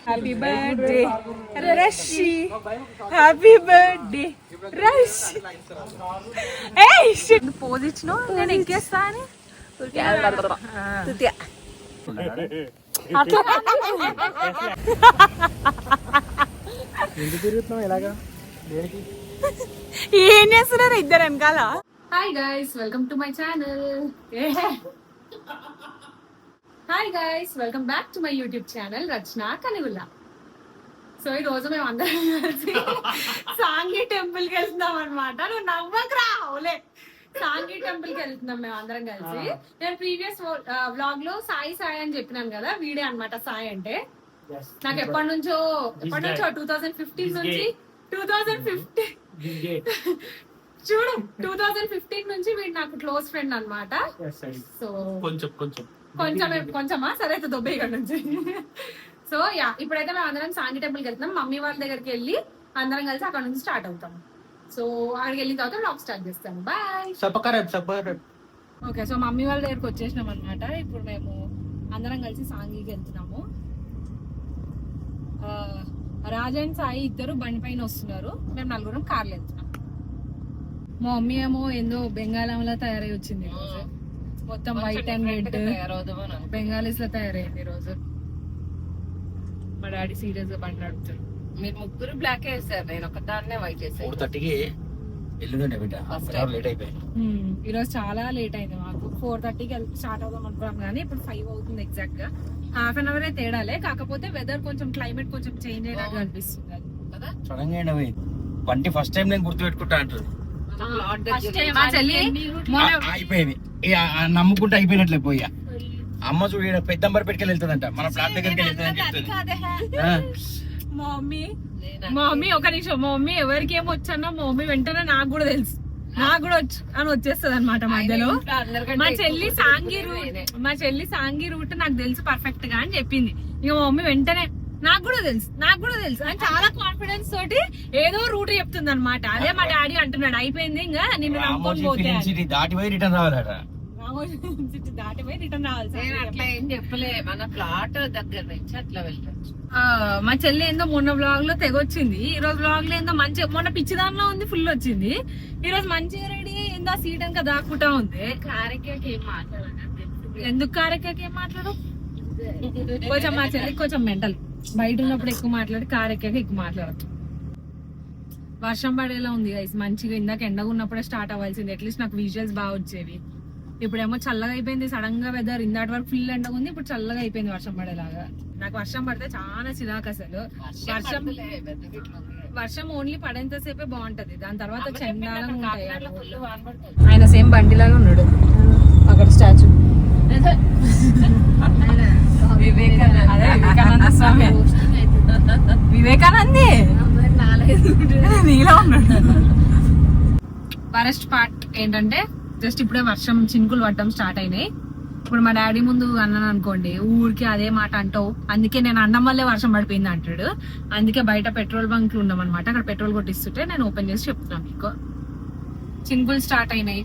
Happy birthday Rashi, happy birthday Rashi. ఏయ్ shit pose ఇచ్చినావు, నేను ఎక్కేస్తా అని ఏం చేస్తున్నారు ఇద్దరు వెనకాల? Hi guys, welcome to my channel. Hi guys, welcome back to my YouTube channel Rachana Kanigulla. So ఈ రోజు మేము అందరం కలిసి సాంగి టెంపుల్ కి వెళ్తున్నాం అనమాట. నువ్వు నవ్వకరా ఓలే. సాంగి టెంపుల్ కి వెళ్తున్నాం మేము అందరం కలిసి. నేను ప్రీవియస్ వ్లాగ్ లో సాయి సాయి అని చెప్పినాను కదా, వీడే అనమాట సాయి అంటే. నాకు ఎప్పటి నుంచో 2015 నుంచి 2015 చూడు 2015 నుంచి వీడు నాకు క్లోజ్ ఫ్రెండ్ అనమాట. సో కొంచెమా సరే అయితే దొబ్బే ఇక్కడ నుంచి. సో యా, ఇప్పుడైతే మేము అందరం సాంగి టెంపుల్ కి వెళ్తున్నాం. మమ్మీ వాళ్ళ దగ్గరికి వెళ్ళి అందరం కలిసి అక్కడ నుంచి స్టార్ట్ అవుతాం. సో అక్కడికి వెళ్ళిన తర్వాత బ్లాగ్ స్టార్ట్ చేస్తాము. బాయ్. ఓకే, సో మమ్మీ వాళ్ళ దగ్గరికి వచ్చేసినాం అనమాట. ఇప్పుడు మేము అందరం కలిసి సాంగికి వెళ్తున్నాము. రాజన్ సాయి ఇద్దరు బండి పైన వస్తున్నారు, మేము నలుగురం కార్లు వెళ్తున్నాం. మా మమ్మీ ఏమో ఏందో బెంగాలంలా తయారై వచ్చింది రోజు. మొత్తం వైట్ అండ్ రెడ్ బెంగాలీస్ లో తయారైంది ఈ రోజు. మా డాడీ సీరియస్ గా బండి నడుపుతాడు. మీరు ముగ్గురు బ్లాక్ వేస్తారు, నేను ఒకదాన్నే వైట్ వేసాను. 4:30కి ఈ రోజు చాలా లేట్ అయింది మాకు. 4:30కి స్టార్ట్ అవుదాం అనుకున్నాం కానీ ఇప్పుడు 5 అవుతుంది ఎగ్జాక్ట్ గా. హాఫ్ అన్ అవరే తేడాలే, కాకపోతే వెదర్ కొంచెం క్లైమేట్ కొంచెం చేంజ్ అయినట్టు అనిపిస్తుంది కదా. సడన్ గా బండి ఫస్ట్ టైం నేను గుర్తు పెట్టుకుంటా అంటారు. అయిపోయింది నమ్ముకుంటే అయిపోయినట్లే పోయా. అమ్మ చూడ పెద్దంబర్ పెట్టుకెళ్ళి వెళ్తుందంట, మన ఫ్లాట్ దగ్గరికి వెళ్తుందని చెప్తుంది. మా మమ్మీ ఒక నిమిషం, మా మమ్మీ ఎవరికి ఏమో వచ్చానో మా మమ్మీ వెంటనే నాకు కూడా తెలుసు, నాకు కూడా వచ్చు అని వచ్చేస్తుంది అనమాట మధ్యలో. మా చెల్లి సాంగి రూట్ నాకు తెలుసు పర్ఫెక్ట్ గా అని చెప్పింది. ఇక మా మమ్మీ వెంటనే నాకు కూడా తెలుసు అని చాలా కాన్ఫిడెన్స్ తోటి ఏదో రూట్ చెప్తుంది అనమాట. అదే మా డాడీ అంటున్నాడు అయిపోయింది ఇంకా నిన్ను నమ్ముకొని పోతే దాటిపోయి రిటర్న్ రావాలట. దాటిపోయి రిటర్న్ రావాలి. అట్లా ఏం చెప్పలే, మన ప్లాట్ దగ్గర నుంచి అట్లా వెళ్ళచ్చు. మా చెల్లి ఏందో మొన్న బ్లాగ్ లో తెగొచ్చింది, ఈ రోజు బ్లాగ్ లో ఏందో మంచిగా, మొన్న పిచ్చిదానిలో ఉంది ఫుల్ వచ్చింది, ఈ రోజు మంచిగా రెడీ ఏందో సీట్ ఇంకా దాక్కుంటా ఉంది. కారెక్కాకి ఏం మాట్లాడాలి, ఎందుకు కారెక్కాకి ఏం మాట్లాడు? కొంచెం మా చెల్లికి కొంచెం మెంటల్, బయట ఉన్నప్పుడు ఎక్కువ మాట్లాడి కారెక్కాక ఎక్కువ మాట్లాడచ్చు. వర్షం పడేలా ఉంది గైస్ మంచిగా. ఇందాక ఎండగా ఉన్నప్పుడే స్టార్ట్ అవ్వాల్సింది, అట్లీస్ట్ నాకు విజువల్స్ బాగా వచ్చేవి. ఇప్పుడేమో చల్లగా అయిపోయింది సడన్ గా వెదర్. ఇందాటి వరకు ఫుల్ ఎండగా ఉంది, ఇప్పుడు చల్లగా అయిపోయింది వర్షం పడేలాగా. నాకు వర్షం పడితే చాలా చిరాకు అసలు. వర్షం ఓన్లీ పడేంత సేపే బాగుంటది, దాని తర్వాత చండాలంగా ఉంటాయి. ఆయన సేమ్ బండిలాగా ఉన్నాడు అక్కడ స్టాచ్యూ. వివేకానంద స్వామి, వివేకానంది నీలా ఉన్నాడు. వరస్ట్ పార్ట్ ఏంటంటే జస్ట్ ఇప్పుడే వర్షం చినుకులు పడడం స్టార్ట్ అయినాయి. ఇప్పుడు మా డాడీ ముందు అన్నాను అనుకోండి, ఊరికి అదే మాట అంటావు, అందుకే నేను అన్నం వల్లే వర్షం పడిపోయింది అంటాడు. అందుకే బయట పెట్రోల్ బంక్లు ఉన్నాం అనమాట, అక్కడ పెట్రోల్ కొట్టిస్తుంటే నేను ఓపెన్ చేసి చెప్తున్నాను మీకు. చినుకులు స్టార్ట్ అయినాయి,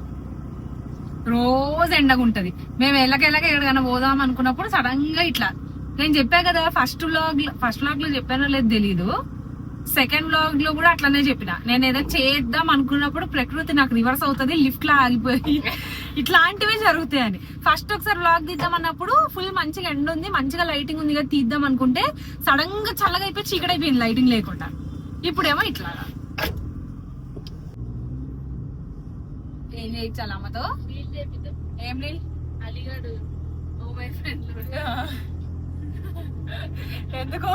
రోజు ఎండగా ఉంటది. మేము ఎల్లకెళ్ళక ఎక్కడికైనా పోదాం అనుకున్నప్పుడు సడన్ గా ఇట్లా, నేను చెప్పా కదా ఫస్ట్ వ్లాగ్ లో చెప్పానో లేదు తెలీదు, సెకండ్ వ్లాగ్ లో కూడా అట్లానే చెప్పిన. నేను ఏదో చేద్దాం అనుకున్నప్పుడు ప్రకృతి నాకు రివర్స్ అవుతుంది, లిఫ్ట్ లా ఆగిపోయి ఇట్లాంటివే జరుగుతాయి అని. ఫస్ట్ ఒకసారి వ్లాగ్ తీద్దాం అన్నప్పుడు ఫుల్ మంచిగా ఎండ ఉంది, మంచిగా లైటింగ్ ఉంది కదా తీద్దాం అనుకుంటే సడన్ గా చల్లగా అయిపోయి చీకటి అయిపోయింది లైటింగ్ లేకుండా. ఇప్పుడేమో ఇట్లా. ఏం చేయించాలి అమ్మతో? ఏం లేదు అలిగాడు మై ఫ్రెండ్. ఎందుకు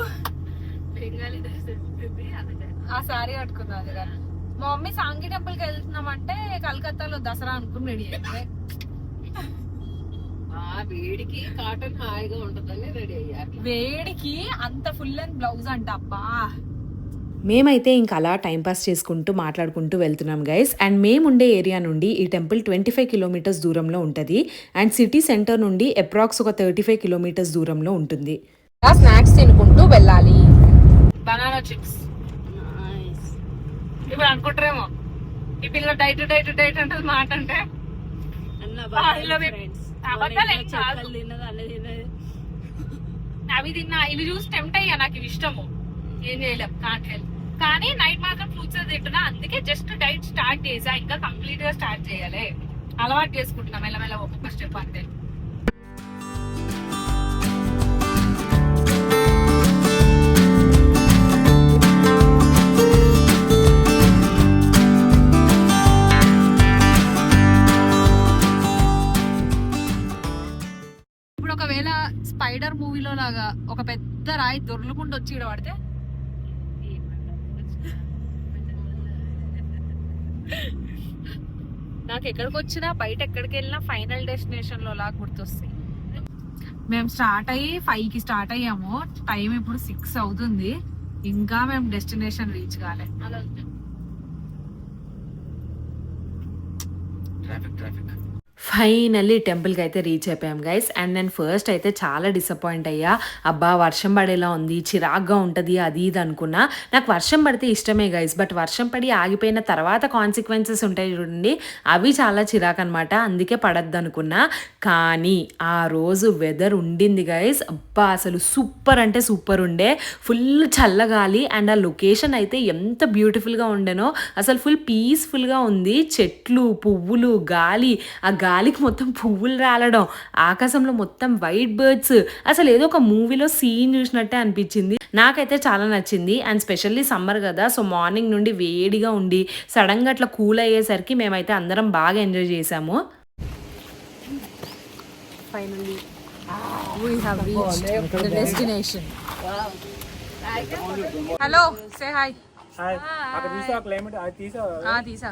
ఆ సారీ కట్టుకుందా? అది కానీ మా మమ్మీ సాంగి టెంపుల్ కి వెళ్తున్నామంటే కలకత్తాలో దసరా అనుకుని రెడీ అయ్యింది. వేడికి కాటన్ హాయిగా ఉంటుందని రెడీ అయ్యారు. వేడికి అంత ఫుల్ అండ్ బ్లౌజ్ అంట. అబ్బా, మేమైతే ఇంకా అలా టైంపాస్ చేసుకుంటూ మాట్లాడుకుంటూ వెళ్తున్నాం గైస్. అండ్ మేముండే ఏరియా నుండి ఈ టెంపుల్ 25 కిలోమీటర్స్ దూరంలో ఉంటుంది. అండ్ సిటీ సెంటర్ నుండి అప్రాక్స్ ఒక 35 కిలోమీటర్స్ దూరంలో ఉంటుంది. స్నాక్స్ తినుకుంటూ వెళ్ళాలి. బనానా చిప్స్ ఇప్పుడు అనుకుంటారేమో ఈ పిల్ల డైట్ అంటే మాట అంటే అవి తిన్నా, ఇవి చూసి టెంప్ట్ అయ్యా, నాకు ఇవి ఇష్టము, ఏం చేయలేం, కాంట్ హెల్ప్. కానీ నైట్ మాత్రం ఫ్రూట్స్ తింటున్నా, అందుకే జస్ట్ డైట్ స్టార్ట్ చేసా, ఇంకా కంప్లీట్ గా స్టార్ట్ చేయాలి, అలవాటు చేసుకుంటున్నా మెల్లమెల్ల ఒక్కొక్క స్టెప్ అంతే. ఇప్పుడు ఒకవేళ స్పైడర్ మూవీలో లాగా ఒక పెద్ద రాయి దొర్లుకుంటూ వచ్చి ఇక్కడ పడితే నాకు ఎక్కడికి వచ్చినా బయట ఎక్కడికి వెళ్ళినా ఫైనల్ డెస్టినేషన్ లో లాగా గుర్తొస్తాయి. మేము స్టార్ట్ అయ్యి 5కి స్టార్ట్ అయ్యాము, టైం ఇప్పుడు 6 అవుతుంది, ఇంకా మేము డెస్టినేషన్ రీచ్ కాలే. ట్రాఫిక్ ఫైనల్లీ టెంపుల్కి అయితే రీచ్ అయిపోయాం గైస్. అండ్ నేను ఫస్ట్ అయితే చాలా డిసప్పాయింట్ అయ్యా, అబ్బా వర్షం పడేలా ఉంది, చిరాగ్గా ఉంటుంది అది ఇది అనుకున్నా. నాకు వర్షం పడితే ఇష్టమే గైస్, బట్ వర్షం పడి ఆగిపోయిన తర్వాత కాన్సిక్వెన్సెస్ ఉంటాయి చూడండి, అవి చాలా చిరాకు అనమాట, అందుకే పడద్దు అనుకున్నా. కానీ ఆ రోజు వెదర్ ఉండింది గైస్, అబ్బా అసలు సూపర్ అంటే సూపర్ ఉండే, ఫుల్ చల్లగాలి. అండ్ ఆ లొకేషన్ అయితే ఎంత బ్యూటిఫుల్గా ఉండేనో, అసలు ఫుల్ పీస్ఫుల్గా ఉంది, చెట్లు పువ్వులు గాలి, ఆ గాలికి మొత్తం పువ్వులు రాలడం, ఆకాశంలో మొత్తం వైట్ బర్డ్స్, అసలు ఏదో ఒక మూవీలో సీన్ చూసినట్టే అనిపించింది. నాకైతే చాలా నచ్చింది. అండ్ స్పెషల్లీ సమ్మర్ కదా, సో మార్నింగ్ నుండి వేడిగా ఉండి సడన్గా అట్లా కూల్ అయ్యేసరికి మేమైతే అందరం బాగా ఎంజాయ్ చేసాము. Finally, we have reached the destination. Hello, say hi. Hi. అక్కడ తీసా క్లైమేట్ అది తీసా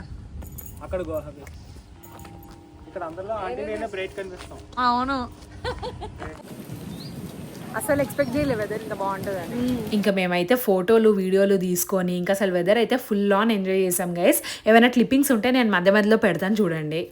అక్కడ గో ఇక్కడ అందరిలో ఆంటీ నేనే బ్రేక్ కనిపిస్తాం. అవును, అసలు ఎక్స్పెక్ట్ చేయలే వెదర్ ఇంత బాగుంటుందని. ఇంకా మేమైతే ఫోటోలు వీడియోలు తీసుకొని ఇంకా అసలు వెదర్ అయితే ఫుల్ ఆన్ ఎంజాయ్ చేసాం గైస్. ఏమైనా క్లిప్పింగ్స్ ఉంటే నేను మధ్య మధ్యలో పెడతాను చూడండి.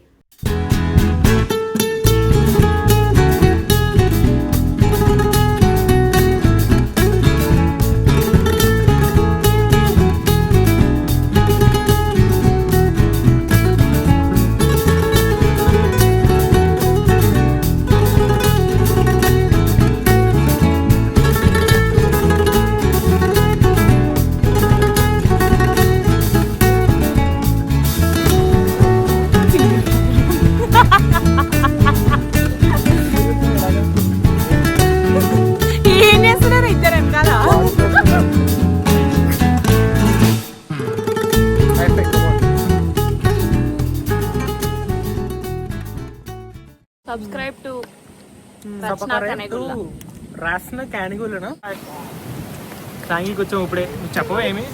సబ్స్క్రైబ్ టు రాసిన క్యానిగూలనా సాంగికి వచ్చాం ఇప్పుడే. నువ్వు చెప్పవేమి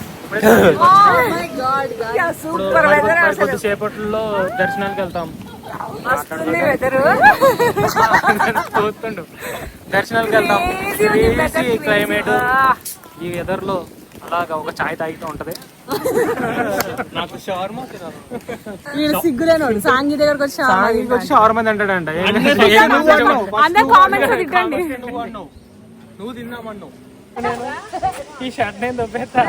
కొద్దిసేపట్లో దర్శనానికి వెళ్తాం. చూస్తుండు దర్శనానికి వెళ్తాం. క్లైమేట్ ఈ వెదర్ లో అలాగా ఒక చాయ్ తాగితే ఉంటది. నాకు షవర్మా సిగ్గులేనోడు సాంగి దగ్గరకు వచ్చి షవర్మా తింటాడంట. నువ్వు తిన్నామన్నావు. ఈ షర్ట్ నేను దొబ్బేస్తా.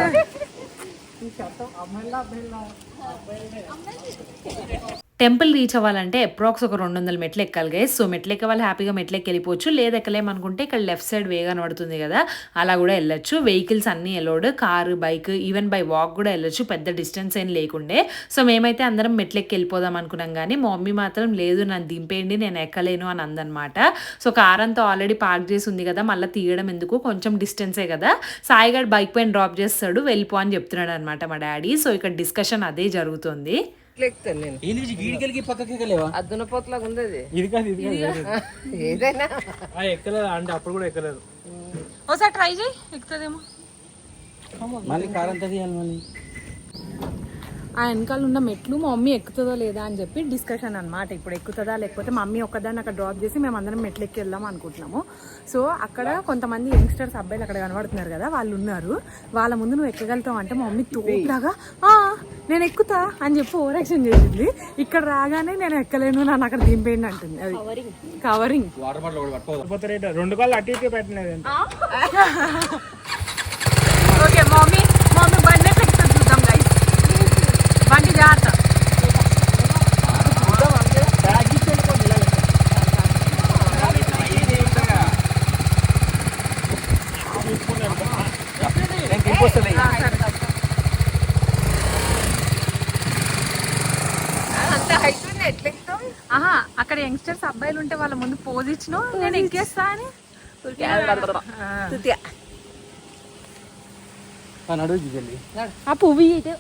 టెంపుల్ రీచ్ అవ్వాలంటే అప్రాక్స్ ఒక 200 మెట్లు ఎక్కాలి గైస్. సో మెట్లు ఎక్కే వాళ్ళు హ్యాపీగా మెట్లు ఎక్కెళ్ళిపోవచ్చు, లేదు ఎక్కలేమనుకుంటే ఇక్కడ లెఫ్ట్ సైడ్ వే కనబడుతుంది కదా, అలా కూడా వెళ్ళొచ్చు. వెహికల్స్ అన్నీ ఎలోడ్, car bike even by walk కూడా వెళ్ళొచ్చు, పెద్ద డిస్టెన్స్ ఏం లేకుండే. సో మేమైతే అందరం మెట్లు ఎక్కి వెళ్ళిపోదాం అనుకున్నాం, కానీ మా మమ్మీ మాత్రం లేదు నన్ను దింపేయండి నేను ఎక్కలేను అని అందనమాట. సో కార్ అంతా ఆల్రెడీ పార్క్ చేసి ఉంది కదా, మళ్ళీ తీయడం ఎందుకు, కొంచెం డిస్టెన్సే కదా, సాయిగాడు బైక్ పైన డ్రాప్ చేస్తాడు వెళ్ళిపో అని చెప్తున్నాడు అనమాట మా డాడీ. సో ఇక్కడ డిస్కషన్ అదే జరుగుతుంది. అద్దునపోతలాగా ఉంది అది. ఇది కాదు ఇది ఏదైనా ఎక్కలేదు అంటే అప్పుడు కూడా ఎక్కలేదు. ఒకసారి ట్రై చేయి, ఎక్కుతుందేమో. మళ్ళీ కార్ అంతా తీయాలి మళ్ళీ. ఆ వెనకాల ఉన్న మెట్లు మా మమ్మీ ఎక్కుతుందో లేదా అని చెప్పి డిస్కషన్ అనమాట. ఇప్పుడు ఎక్కుతుందా లేకపోతే మా మమ్మీ ఒక్కదాన్ని అక్కడ డ్రాప్ చేసి మేము అందరం మెట్లు ఎక్కి వెళ్దాం అనుకుంటున్నాము. సో అక్కడ కొంతమంది యంగ్స్టర్స్ అబ్బాయిలు అక్కడ కనబడుతున్నారు కదా, వాళ్ళు ఉన్నారు. వాళ్ళ ముందు నువ్వు ఎక్కగలుగుతావు అంటే మా మమ్మీ తోపులాగా నేను ఎక్కుతా అని చెప్పి ఓవర్ యాక్షన్ చేసింది. ఇక్కడ రాగానే నేను ఎక్కలేను నన్ను అక్కడ దింపేయండి అంటుంది. అది కవరింగ్. 2 కాళ్ళు అటు ఇటు పెట్టినది. ఓకే మమ్మీ బండి ఎక్కుతుంది చూద్దాం గైస్. బండి జాగ్రత్త. పైకి వస్తుంది. అంత హైట్ ఉంది ఎట్లా ఎక్కుతాం? ఆహా అక్కడ యంగ్స్టర్స్ అబ్బాయిలు ఉంటే వాళ్ళ ముందు పోజ్ ఇచ్చిన నేను ఎక్కేస్తా అని ఆ పువ్వు అయితే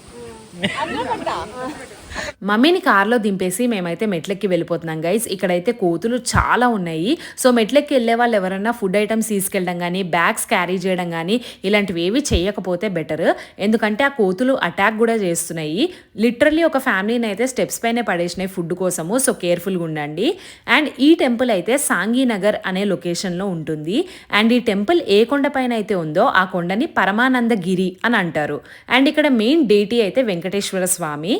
మమ్మీని కార్లో దింపేసి మేమైతే మెట్లెక్కి వెళ్ళిపోతున్నాం గైస్. ఇక్కడైతే కోతులు చాలా ఉన్నాయి. సో మెట్లెక్కి వెళ్ళే వాళ్ళు ఎవరైనా ఫుడ్ ఐటమ్స్ తీసుకెళ్ళడం కానీ బ్యాగ్స్ క్యారీ చేయడం కానీ ఇలాంటివి ఏవి చేయకపోతే బెటర్. ఎందుకంటే ఆ కోతులు అటాక్ కూడా చేస్తున్నాయి. లిటరల్లీ ఒక ఫ్యామిలీని అయితే స్టెప్స్ పైనే పడేసినాయి ఫుడ్ కోసము. సో కేర్ఫుల్గా ఉండండి. అండ్ ఈ టెంపుల్ అయితే సాంగీనగర్ అనే లొకేషన్లో ఉంటుంది. అండ్ ఈ టెంపుల్ ఏ కొండ పైన అయితే ఉందో ఆ కొండని పరమానందగిరి అని అంటారు. అండ్ ఇక్కడ మెయిన్ డేటీ అయితే వెంకటేశ్వర స్వామి.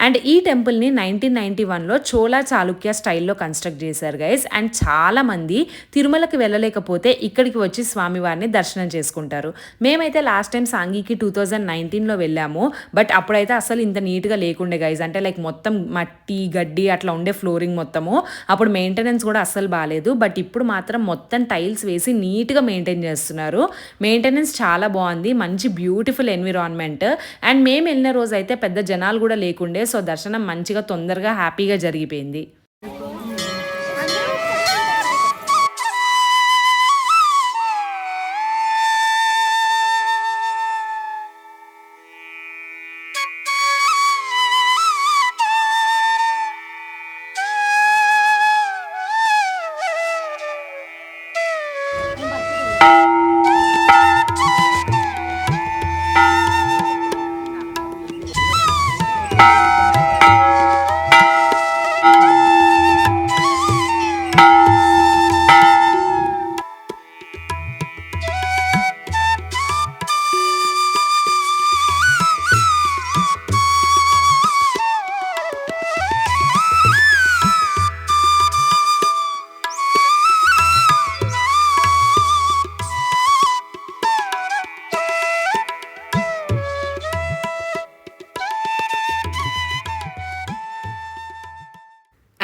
అండ్ ఈ టెంపుల్ని 1991లో చోళా చాళుక్య స్టైల్లో కన్స్ట్రక్ట్ చేశారు గైస్. అండ్ చాలా మంది తిరుమలకి వెళ్ళలేకపోతే ఇక్కడికి వచ్చి స్వామివారిని దర్శనం చేసుకుంటారు. మేమైతే లాస్ట్ టైం సాంగీకి 2019లో వెళ్ళాము. బట్ అప్పుడైతే అసలు ఇంత నీట్గా లేకుండే గైస్. అంటే లైక్ మొత్తం మట్టి గడ్డి అట్లా ఉండే ఫ్లోరింగ్ మొత్తము. అప్పుడు మెయింటెనెన్స్ కూడా అస్సలు బాగాలేదు. బట్ ఇప్పుడు మాత్రం మొత్తం టైల్స్ వేసి నీట్గా మెయింటైన్ చేస్తున్నారు. మెయింటెనెన్స్ చాలా బాగుంది. మంచి బ్యూటిఫుల్ ఎన్విరాన్మెంట్. అండ్ మేము వెళ్ళిన రోజు అయితే పెద్ద జనాలు కూడా లేకుండే. సో దర్శనం మంచిగా తొందరగా హ్యాపీగా జరిగిపోయింది.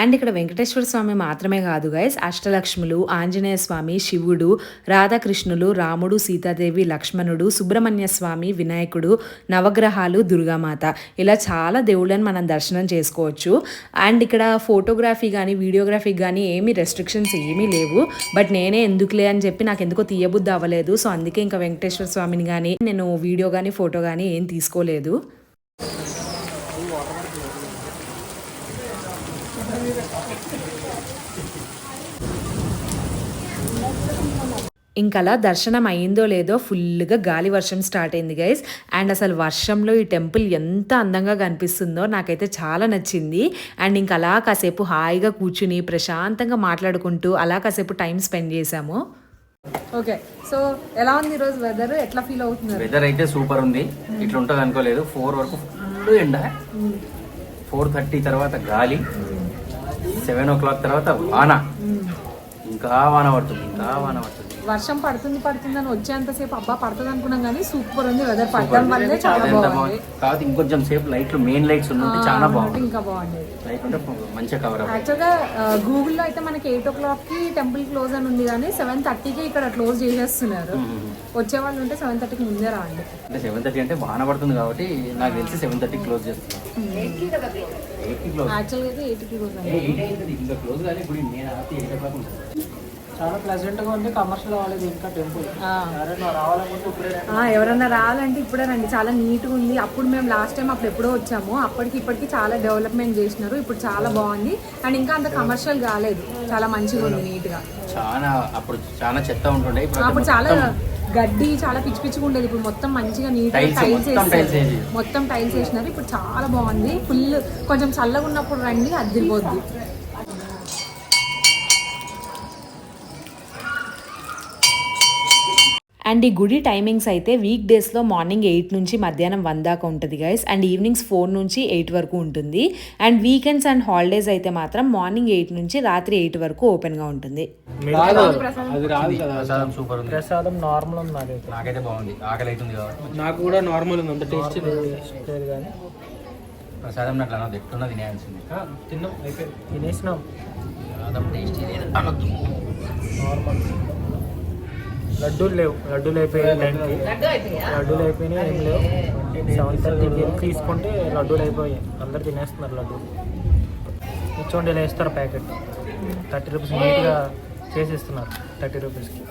అండ్ ఇక్కడ వెంకటేశ్వర స్వామి మాత్రమే కాదు గైస్, అష్టలక్ష్ములు, ఆంజనేయ స్వామి, శివుడు, రాధాకృష్ణులు, రాముడు, సీతాదేవి, లక్ష్మణుడు, సుబ్రహ్మణ్య స్వామి, వినాయకుడు, నవగ్రహాలు, దుర్గామాత, ఇలా చాలా దేవుళ్ళని మనం దర్శనం చేసుకోవచ్చు. అండ్ ఇక్కడ ఫోటోగ్రఫీ కానీ వీడియోగ్రఫీ కానీ ఏమీ రెస్ట్రిక్షన్స్ ఏమీ లేవు. బట్ నేనే ఎందుకులే అని చెప్పి నాకు ఎందుకో తీయబుద్ధి అవ్వలేదు. సో అందుకే ఇంకా వెంకటేశ్వర స్వామిని కానీ నేను వీడియో కానీ ఫోటో కానీ ఏం తీసుకోలేదు. ఇంకలా దర్శనం అయిందో లేదో ఫుల్గా గాలి వర్షం స్టార్ట్ అయింది గైస్. అండ్ అసలు వర్షంలో ఈ టెంపుల్ ఎంత అందంగా కనిపిస్తుందో నాకైతే చాలా నచ్చింది. అండ్ ఇంకా అలా కాసేపు హాయిగా కూర్చుని ప్రశాంతంగా మాట్లాడుకుంటూ అలా కాసేపు టైం స్పెండ్ చేసాము. ఓకే, సో ఎలా ఉంది ఈరోజు వెదర్? ఎట్లా ఫీల్ అవుతున్నారు? వెదర్ అయితే సూపర్ ఉంది. ఇట్లా ఉంటుంది అనుకోలేదు. 4 వరకు ఫుల్ ఎండ, 4:30 తర్వాత గాలి, 7 o'clock తర్వాత వాన, ఇంకా వాన పడుతుంది. వర్షం పడుతుంది అని వచ్చేంతసేపు అబ్బా పడుతుంది అనుకున్నాం కానీ సూపర్ ఉంది వెదర్. పడడం వల్లే చాలా బాగుంది. కాబట్టి ఇంకొంచెం సేపు లైట్లు, మెయిన్ లైట్స్ ఉంటే చాలా బాగుంది. ఇంకా బాగుండేది. లైట్ ఉంటే మంచిగా కవర్ అవ్వాలి. యాక్చువల్గా గూగుల్లో అయితే మనకి 8 o'clock టెంపుల్ క్లోజ్ అని ఉంది కానీ 7:30కి ఇక్కడ క్లోజ్ చేసేస్తున్నారు. వచ్చే వాళ్ళు ఉంటే 7:30కి ముందే రాండి. అంటే 7:30 అంటే వాన పడుతుంది కాబట్టి నాకు తెలిసి 7:30 క్లోజ్ చేస్తున్నారు. యాక్చువల్గా అయితే 8కి క్లోజ్ ఇంకా క్లోజ్ కానీ ఇప్పుడు నేను 8 o'clock ఉంటుంది. చాలా ప్లెజెంట్ గా ఉంది. కమర్షియల్ అవ్వలేదు ఇంకా టెంపుల్. ఎవరన్నా రావాలంటే ఇప్పుడే రండి. చాలా నీట్గా ఉంది. అప్పుడు మేము లాస్ట్ టైం అప్పుడు ఎప్పుడో వచ్చాము. ఇప్పటికి చాలా డెవలప్మెంట్ చేసినారు. ఇప్పుడు చాలా బాగుంది. అండ్ ఇంకా అంత కమర్షియల్ కాలేదు. చాలా మంచిగా ఉంది, నీట్ గా. అప్పుడు చాలా చెత్త ఉంటుండే. అప్పుడు చాలా గడ్డి, చాలా పిచ్చి ఉండేది. ఇప్పుడు మొత్తం మంచిగా నీట్ గా మొత్తం టైల్స్ వేసినారు. ఇప్పుడు చాలా బాగుంది. ఫుల్ కొంచెం చల్లగా ఉన్నప్పుడు రండి, అదిరిపోద్ది. అండ్ ఈ గుడి టైమింగ్స్ అయితే వీక్ డేస్లో మార్నింగ్ 8 నుంచి మధ్యాహ్నం 1 దాకా ఉంటుంది గైస్. అండ్ ఈవినింగ్స్ 4 నుంచి 8 వరకు ఉంటుంది. అండ్ వీకెండ్స్ అండ్ హాలిడేస్ అయితే మాత్రం మార్నింగ్ 8 నుంచి రాత్రి 8 వరకు ఓపెన్గా ఉంటుంది. ప్రసాదం నార్మల్ ఉంది. నాకైతే బాగుంది. ఆకలి అవుతుంది కాబట్టి నాకు కూడా నార్మల్ ఉంది. అంత టేస్టీ లేదు కానీ ప్రసాదం అట్లా ఎట్టున్నా తినేయాల్సింది. తిన్నాం, అయిపోయి తినేసినాం. టేస్టీ లేదు నార్మల్ లడ్డూలు లేవు, లడ్డూలు అయిపోయాయి టైంకి, లడ్డూలు అయిపోయినాయి, ఏం లేవు. 7:30కి వెళ్ళి తీసుకుంటే లడ్డూలు అయిపోయాయి, అందరు తినేస్తున్నారు లడ్డూలు. కూర్చోండి ఇలా ఇస్తారు ప్యాకెట్, 30 రూపీస్ నీట్గా చేసి ఇస్తున్నారు 30 రూపీస్కి.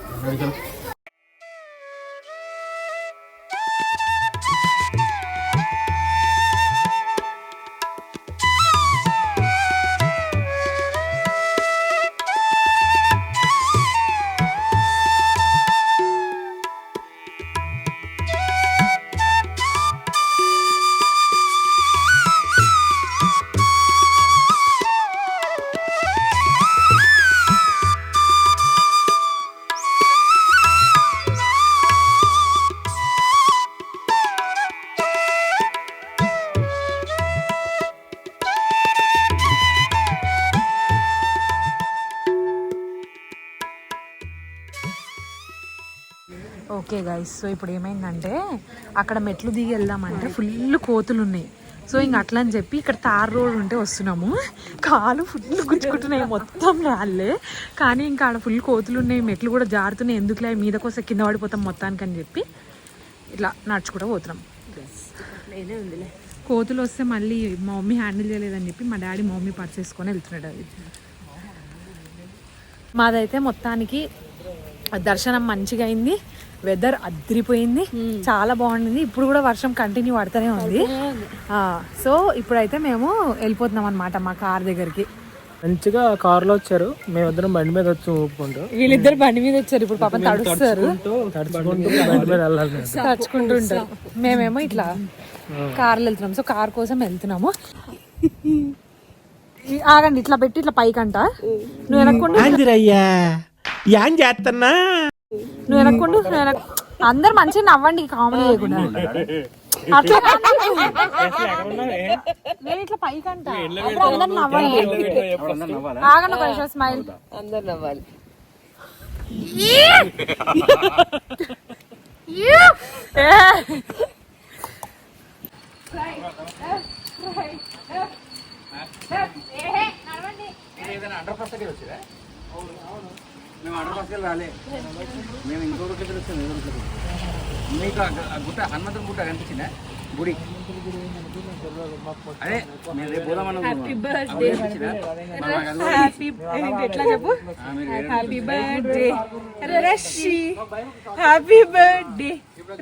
ఓకే గైస్, సో ఇప్పుడు ఏమైందంటే అక్కడ మెట్లు దిగి వెళ్దామంటే ఫుల్ కోతులు ఉన్నాయి. సో ఇంక అట్లా అని చెప్పి ఇక్కడ తార్ రోడ్ ఉంటే వస్తున్నాము. కాలు ఫుల్ గుచ్చుకుంటున్నాయి మొత్తం రాళ్ళే, కానీ ఇంకా ఆడ ఫుల్ కోతులు ఉన్నాయి, మెట్లు కూడా జారుతున్నాయి, ఎందుకులే మీదకోసం కింద పడిపోతాం మొత్తానికి అని చెప్పి ఇట్లా నడుచుకుంటూ పోతున్నాం. కోతులు వస్తే మళ్ళీ మా మమ్మీ హ్యాండిల్ చేయలేదని చెప్పి మా డాడీ మా మమ్మీ పర్స్ వేసుకొని వెళ్తున్నాడు. అది మాదైతే మొత్తానికి దర్శనం మంచిగా అయింది, వెదర్ అదిరిపోయింది, చాలా బాగుంది. ఇప్పుడు కూడా వర్షం కంటిన్యూ పడుతూనే ఉంది. సో ఇప్పుడైతే మేము వెళ్ళిపోతున్నాం అనమాట మా కార్ దగ్గరికి. మంచిగా కార్లో వచ్చారు, మేమిద్దరం బండి మీద వచ్చి ఊపుకుంటూ. వీళ్ళిద్దరు బండి మీద వచ్చారు, ఇప్పుడు పాపం తడుస్తారు, బండి మీద వెళ్ళాలి, తడుచుకుంటూ ఉంటారు. మేమేమో ఇట్లా కార్లో వెళ్తున్నాం. సో కార్ కోసం వెళ్తున్నాము. ఆగండి, ఇట్లా పెట్టి ఇట్లా పైకంట నువ్వు వెనక్కుండా నువ్వు వెనక్కుండు, అందరు మంచిగా నవ్వండి, కామెడీ చేయకుండా. అట్లా నేను ఇట్లా పైకంట అందరు నవ్వండి. ఆగండి ఒక నిమిషం, స్మైల్, అందరు నవ్వాలి. మేము అండర్ పాస్కి రాలే, మేము ఇంకో రూట్లకి వచ్చాము. ఏ రూట్లకి మీకు గుట్ట హనుమంతుని గుట్ట కనిపించిందా గుడి? అదే మేము రేపు పోదామన్నా. ఎట్లా చెప్పు, happy birthday Rashi, happy birthday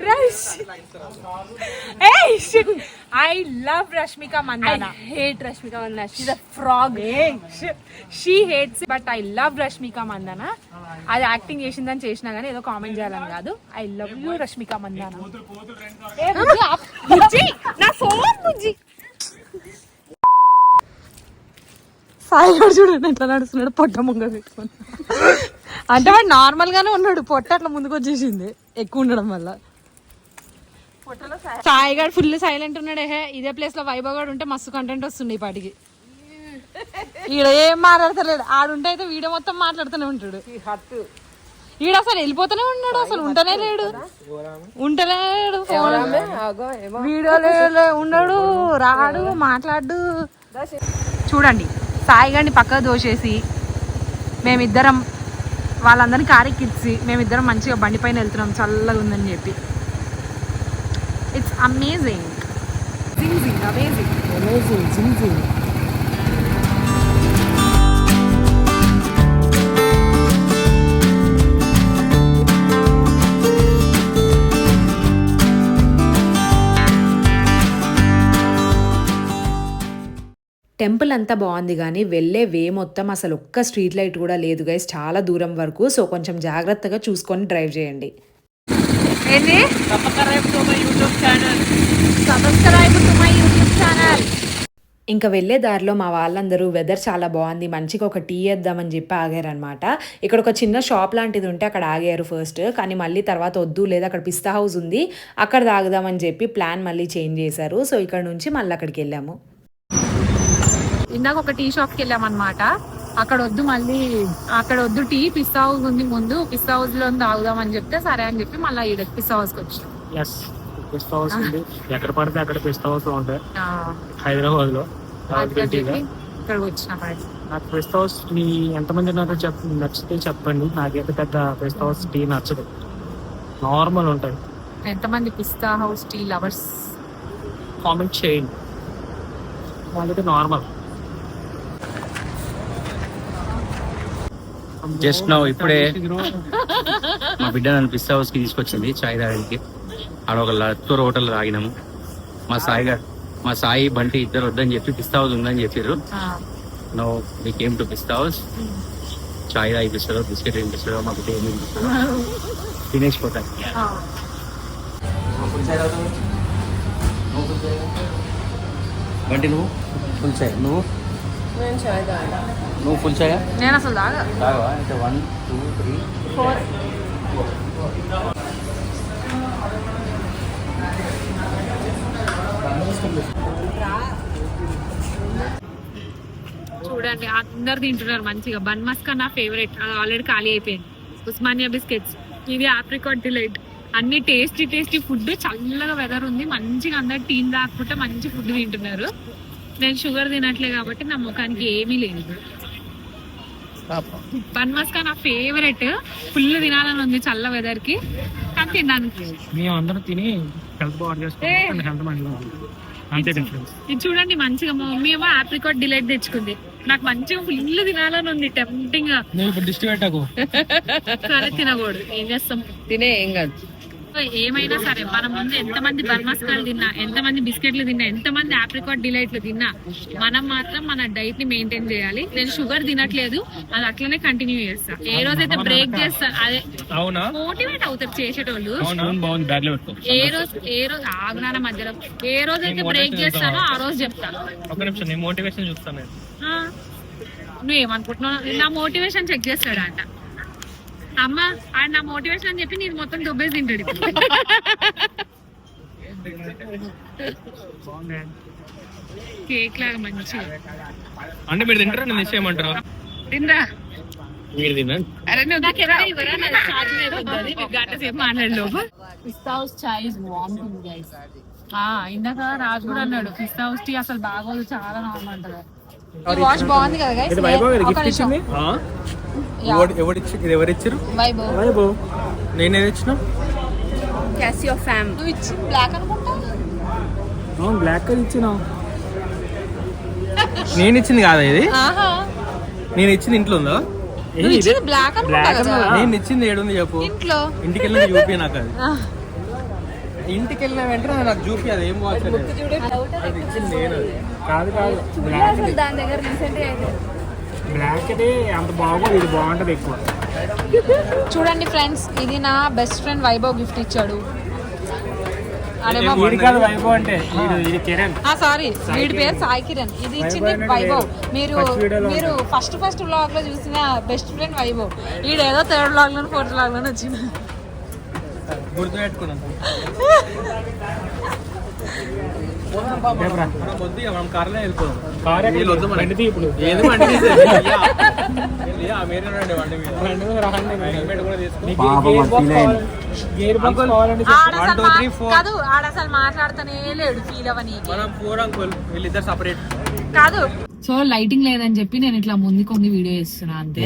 Rashi. Hey shit, I love Rashmika Mandana. I hate Rashmika Mandana. She's a frog. Hey shit, she hates it, but I love Rashmika Mandana. అది యాక్టింగ్ చేసిందని చేసినా కానీ ఏదో కామెంట్ చేయాలని కాదు. I love you Rashmika Mandana. నా phone బుజ్జి. సాయిగాడు చూడండి ఎట్లా నడుస్తున్నాడు, పొట్ట ముంగ పెట్టుకొని. అంటే వాడు నార్మల్ గానే ఉన్నాడు, పొట్ట అట్లా ముందుకు వచ్చేసింది ఎక్కువ ఉండడం వల్ల. సాయిగాడు ఫుల్ సైలెంట్ ఉన్నాడు. ఇదే ప్లేస్ లో వైభవ్ గాడు ఉంటే మస్తు కంటెంట్ వస్తుంది ఈ పాటికి. ఈడ ఏం మాట్లాడతలేడు, ఆడుంటే అయితే వీడియో మొత్తం మాట్లాడుతూనే ఉంటాడు. ఈడ అసలు వెళ్ళిపోతూనే ఉన్నాడు, అసలు ఉంటనే లేడు, వీడియోలో ఉన్నాడు, రాడు, మాట్లాడు. చూడండి సాయిగాడిని పక్కకు దోసేసి మేమిద్దరం వాళ్ళందరినీ కారెక్కిచ్చి మేమిద్దరం మంచిగా బండి పైన వెళ్తున్నాం, చల్లగా ఉందని చెప్పి. It's amazing, amazing. టెంపుల్ అంతా బాగుంది కానీ వెళ్ళే వే మొత్తం అసలు ఒక్క స్ట్రీట్ లైట్ కూడా లేదు గైస్, చాలా దూరం వరకు. సో కొంచెం జాగ్రత్తగా చూసుకొని డ్రైవ్ చేయండి. ఇంకా వెళ్ళే దారిలో మా వాళ్ళందరూ వెదర్ చాలా బాగుంది, మంచిగా ఒక టీ వేద్దామని చెప్పి ఆగారనమాట. ఇక్కడ ఒక చిన్న షాప్ లాంటిది ఉంటే అక్కడ ఆగారు ఫస్ట్, కానీ మళ్ళీ తర్వాత వద్దు, లేదా అక్కడ పిస్తా హౌస్ ఉంది అక్కడ తాగుదామని చెప్పి ప్లాన్ మళ్ళీ చేంజ్ చేశారు. సో ఇక్కడ నుంచి మళ్ళీ అక్కడికి వెళ్ళాము. ఇందాక ఒక టీ షాప్కి వెళ్ళామన్నమాట, అక్కడ వద్దు, మళ్ళీ అక్కడ వద్దు టీ, పిస్తా హౌస్ ఉంది ముందు, పిస్తా హౌస్ లో తాగుదామని చెప్తే సరే అని చెప్పి మళ్ళీ ఈ పిస్తా హౌస్కి వచ్చాం. పిస్తా హౌస్ ఉంది, ఎక్కడ పడితే అక్కడ పిస్తా హౌస్ లో ఉంటాయి హైదరాబాద్ లో. ఇక్కడికి వచ్చిన నాకు పిస్తా హౌస్ టీ ఎంతమంది నచ్చితే చెప్పండి, నాకైతే పెద్ద పిస్తా హౌస్ టీ నచ్చదు. నార్మల్ ఉంటుంది. ఎంతమంది పిస్తా హౌస్ టీ లవర్స్? కామెంట్ చేయండి. వాళ్ళకి నార్మల్. జస్ట్ నౌ ఇప్పుడే మా బిడ్డ నన్ను పిస్తా హౌస్ కి తీసుకొచ్చింది చాయ్ తాగడానికి. ఆడ ఒక లత్తూర్ హోటల్ తాగినాము. మా సాయి బంటి ఇద్దరు వద్దని చెప్పి పిస్తా హౌస్ ఉందని చెప్పారు. No we came to Pista house. చాయ్ తాగిపిస్తారో బిస్కెట్ తినిపిస్తారో మాకు ఏమి తినేసిపోతారు. బంటి నువ్వు ఫుల్ చాయ్, నువ్వు ఫుల్ చాయ్? నేను అసలు తాగవా? అంటే 1 2 3 4. చూడండి అందరు తింటున్నారు మంచిగా. బన్ మస్కా నా ఫేవరెట్, అది ఆల్రెడీ ఖాళీ అయిపోయింది. ఉస్మానియా బిస్కెట్స్, ఇది ఆప్రికాట్ డిలైట్. అన్ని టేస్టీ టేస్టీ ఫుడ్. చల్లగా వెదర్ ఉంది, మంచిగా అందరు టీన్ రాకుంటే మంచి ఫుడ్ తింటున్నారు. నేను షుగర్ తినట్లే కాబట్టి నా ముఖానికి ఏమీ లేదు. బన్ మస్కా నా ఫేవరెట్, ఫుల్ తినాలని ఉంది చల్ల వెదర్ కి, కానీ తినడానికి. మేము అందరం తిని హెల్త్ బాగా చేసుకుంటాం. హెల్త్ మంచిగా ఉంటుంది. అంతే డిఫరెన్స్. ఇది చూడండి మంచిగా మా మమ్మీ ఏమో ఆప్రికాట్ డిలైట్ తెచ్చుకుంది. నాకు మంచిగా ఫుల్ తినాలని ఉంది, టెంప్టింగ్ గా. నేను ఇప్పుడు దిష్టి పెట్టకు. సరే తినకూడదు, ఏం చేస్తాం. తినే ఏం కాదు. ఏమైనా సరే మన ముందు ఎంతమంది బర్మస్కాలు తిన్నా, ఎంతమంది బిస్కెట్లు తిన్నా, ఎంతమంది ఆప్రికాట్ డిలైట్లు తిన్నా, మనం మాత్రం మన డైట్ ని మెయింటైన్ చేయాలి. నేను షుగర్ తినట్లేదు, అది అట్లనే కంటిన్యూ చేస్తా. ఏ రోజైతే బ్రేక్ చేస్తా అదే మోటివేట్ అవుతారు చేసేటోళ్ళు. ఏ రోజు ఆగ్నాన మధ్యలో ఏ రోజైతే బ్రేక్ చేస్తానో ఆ రోజు చెప్తాను. ఒక నిమిషం నేను మోటివేషన్ చూస్తాను. నువ్వేమనుకుంటున్నావు? నా మోటివేషన్ చెక్ చేస్తాడంట. అమ్మ ఆయన నా మోటివేషన్ అని చెప్పి నేను మొత్తం దొబ్బేసి తింటాడు. కేక్ లాగా మంచిగా. అంటే మీరు తింటారా? నేను నిశ్చయమంటారా? తిందా మీరు తినండి. అరే నువ్వు నాకు ఎవరైనా ఇవ్వరా? నాకు ఛార్జింగ్ అయిపోతుంది. మీకు గంట సేపు మాట్లాడలోపు. Pista house chai is vomiting guys. ఇందాక రాజు కూడా అన్నాడు పిస్తా హౌస్ టీ అసలు బాగోదు, చాలా నార్మల్ అంటారు. ఈ వాచ్ బాగుంది కదా గైస్. ఎవరిచ్చారు? వైభవ్. నేనేది ఇచ్చిన? క్యాసియో ఫ్యామ్. నువ్వు ఇచ్చి బ్లాక్ అనుకుంటా. అవును బ్లాక్ కలర్ ఇచ్చిన. నేను ఇచ్చింది కాదా ఇది? నేను ఇచ్చింది ఇంట్లో ఉందా? బ్లాక్ అనుకుంటా. నేను ఇచ్చింది ఏడుంది చెప్పు. ఇంట్లో. ఇంటికి వెళ్ళిన చూపి నాకు అది. ఇంటికి వెళ్ళిన వెంటనే నాకు చూపి అది ఏం వాచ్ అది ఇచ్చింది నేను. కాదు దాని దగ్గర రీసెంట్ అయితే బ్లాక్ అయితే అంత బాగోదు, ఇది బాగుంటది ఎక్కువ. చూడండి ఫ్రెండ్స్, ఇది నా బెస్ట్ ఫ్రెండ్ వైభవ్ గిఫ్ట్ ఇచ్చాడు. వైభవ్ అంటే కిరణ్. సారీ, వీడి పేరు సాయి కిరణ్. ఇది ఇచ్చింది వైభవ్. మీరు ఫస్ట్ వ్లాగ్ లో చూసిన బెస్ట్ ఫ్రెండ్ వైభవ్. ఈడేదో థర్డ్ వ్లాగ్ లోను ఫోర్త్ వ్లాగ్ లోనే వచ్చింది. గుర్తుపెట్టుకున్నాను. కాదు ఆడ అసలు మాట్లాడుతూనే లేడు, ఫీల్ అవని కాదు. సో లైటింగ్ లేదని చెప్పి నేను ఇట్లా ముందుకొంగి వీడియో చేస్తున్నా అంతే.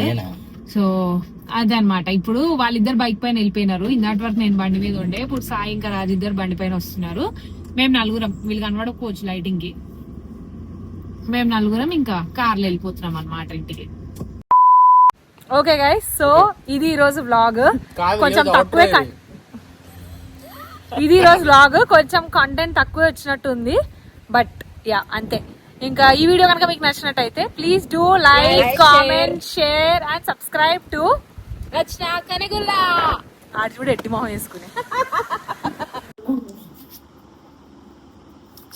సో అదే అనమాట. ఇప్పుడు వాళ్ళిద్దరు బైక్ పైన వెళ్ళిపోయినారు. ఇందాటి వరకు నేను బండి మీద ఉండే, ఇప్పుడు సాయి ఇంకా రాజు ఇద్దరు బండి పైన వస్తున్నారు. మేము నలుగురం, వీళ్ళు కనబడకపోవచ్చు లైటింగ్ కి, మేము నలుగురం ఇంకా కార్లో వెళ్ళిపోతున్నాం అనమాట ఇంటికి. ఓకే గైస్, సో ఇది ఈరోజు వ్లాగ్. కొంచెం తక్కువే ఇది ఈరోజు వ్లాగ్, కొంచెం కంటెంట్ తక్కువ వచ్చినట్టు ఉంది. బట్ యా అంతే. ఇంకా ఈ వీడియో కనుక మీకు నచ్చినట్టయితే please do like, comment, share and subscribe to Rachana Kanagulla. ఆడు చూడు ఎట్టి మొహం వేసుకుని.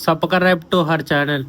Subscribe to her channel.